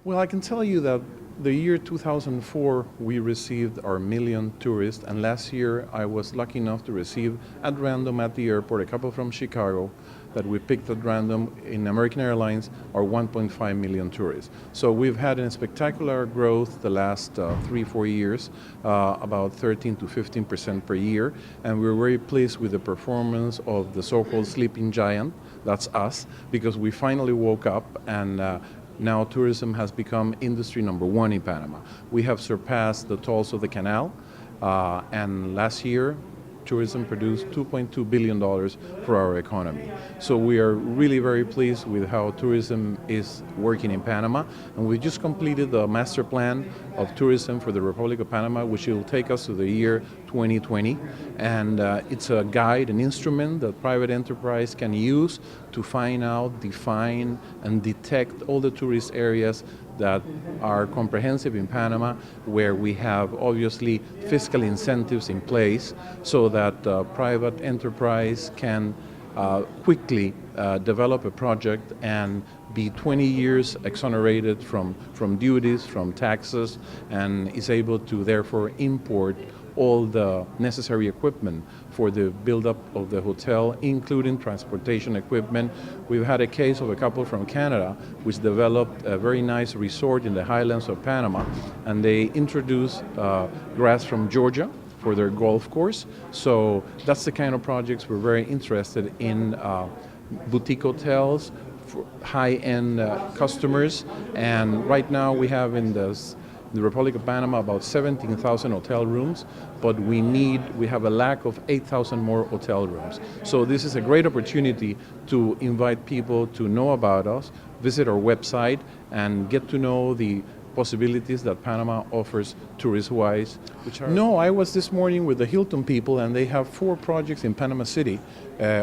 Well, I can tell you that the year 2004, we received our million tourists, and last year I was lucky enough to receive at random at the airport a couple from Chicago that we picked at random in American Airlines are 1.5 million tourists. So we've had a spectacular growth the last 3-4 years, about 13 to 15% per year, and we're very pleased with the performance of the so-called sleeping giant. That's us, because we finally woke up and now tourism has become industry number one in Panama. We have surpassed the tolls of the canal, and last year tourism produced $2.2 billion for our economy. So we are really very pleased with how tourism is working in Panama, and we just completed the master plan of tourism for the Republic of Panama, which will take us to the year 2020, and it's a guide, an instrument that private enterprise can use to find out, define, and detect all the tourist areas that are comprehensive in Panama, where we have obviously fiscal incentives in place so that private enterprise can quickly develop a project and be 20 years exonerated from duties, from taxes, and is able to therefore import all the necessary equipment for the build-up of the hotel, including transportation equipment. We've had a case of a couple from Canada which developed a very nice resort in the highlands of Panama, and they introduced grass from Georgia for their golf course. So that's the kind of projects we're very interested in, boutique hotels for high-end customers, and right now we have in the Republic of Panama about 17,000 hotel rooms, but we have a lack of 8,000 more hotel rooms. So this is a great opportunity to invite people to know about us, visit our website, and get to know the possibilities that Panama offers tourist-wise. No, I was this morning with the Hilton people, and they have 4 projects in Panama City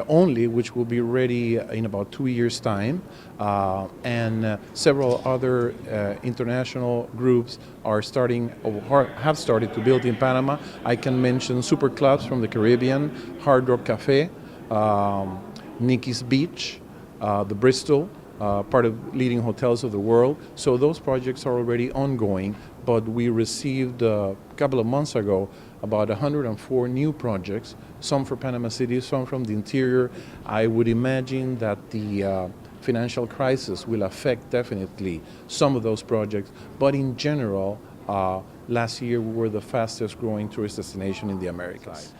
only, which will be ready in about 2 years' time, and several other international groups are starting or have started to build in Panama. I can mention super clubs from the Caribbean, Hard Rock Cafe, Nikki's Beach, the Bristol, part of leading hotels of the world. So those projects are already ongoing, but we received a couple of months ago about 104 new projects, some for Panama City, some from the interior. I would imagine that the financial crisis will affect definitely some of those projects, but in general, last year we were the fastest growing tourist destination in the Americas.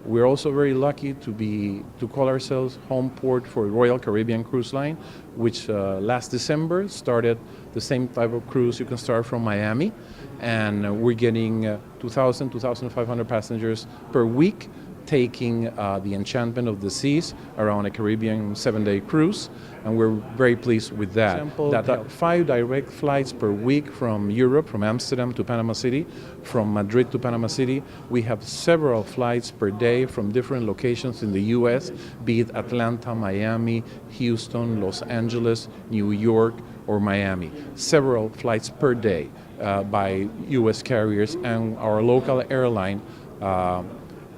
We're also very lucky to call ourselves home port for Royal Caribbean Cruise Line, which last December started the same type of cruise. You can start from Miami, and we're getting 2,000, 2,500 passengers per week, taking the enchantment of the seas around a Caribbean 7-day cruise, and we're very pleased with that. That 5 direct flights per week from Europe, from Amsterdam to Panama City, from Madrid to Panama City. We have several flights per day from different locations in the U.S., be it Atlanta, Miami, Houston, Los Angeles, New York, or Miami. Several flights per day by U.S. carriers, and our local airline,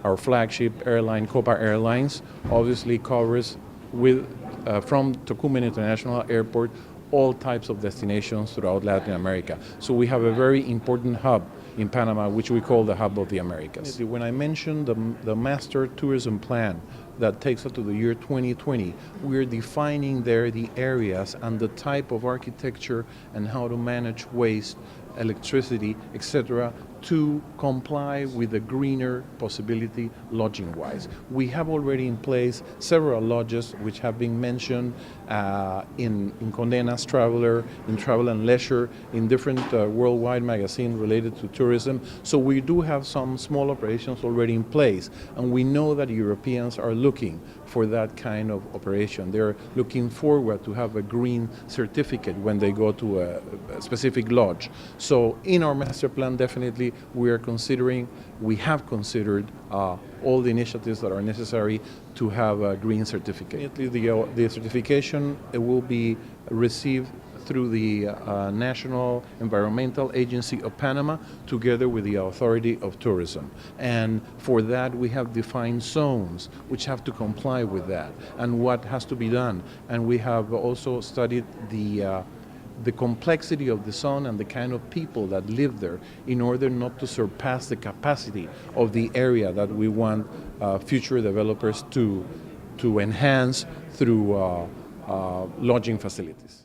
our flagship airline, Copa Airlines, obviously covers from Tocumen International Airport all types of destinations throughout Latin America. So we have a very important hub in Panama, which we call the hub of the Americas. When I mentioned the master tourism plan that takes us to the year 2020, we're defining there the areas and the type of architecture and how to manage waste, electricity, etc., to comply with the greener possibility lodging-wise. We have already in place several lodges which have been mentioned in Condena's Traveler, in Travel and Leisure, in different worldwide magazines related to tourism. So we do have some small operations already in place, and we know that Europeans are looking for that kind of operation. They're looking forward to have a green certificate when they go to a specific lodge. So in our master plan, definitely we have considered all the initiatives that are necessary to have a green certificate. The certification will be received through the National Environmental Agency of Panama, together with the Authority of Tourism. And for that, we have defined zones which have to comply with that and what has to be done. And we have also studied the the complexity of the zone and the kind of people that live there in order not to surpass the capacity of the area that we want future developers to enhance through lodging facilities.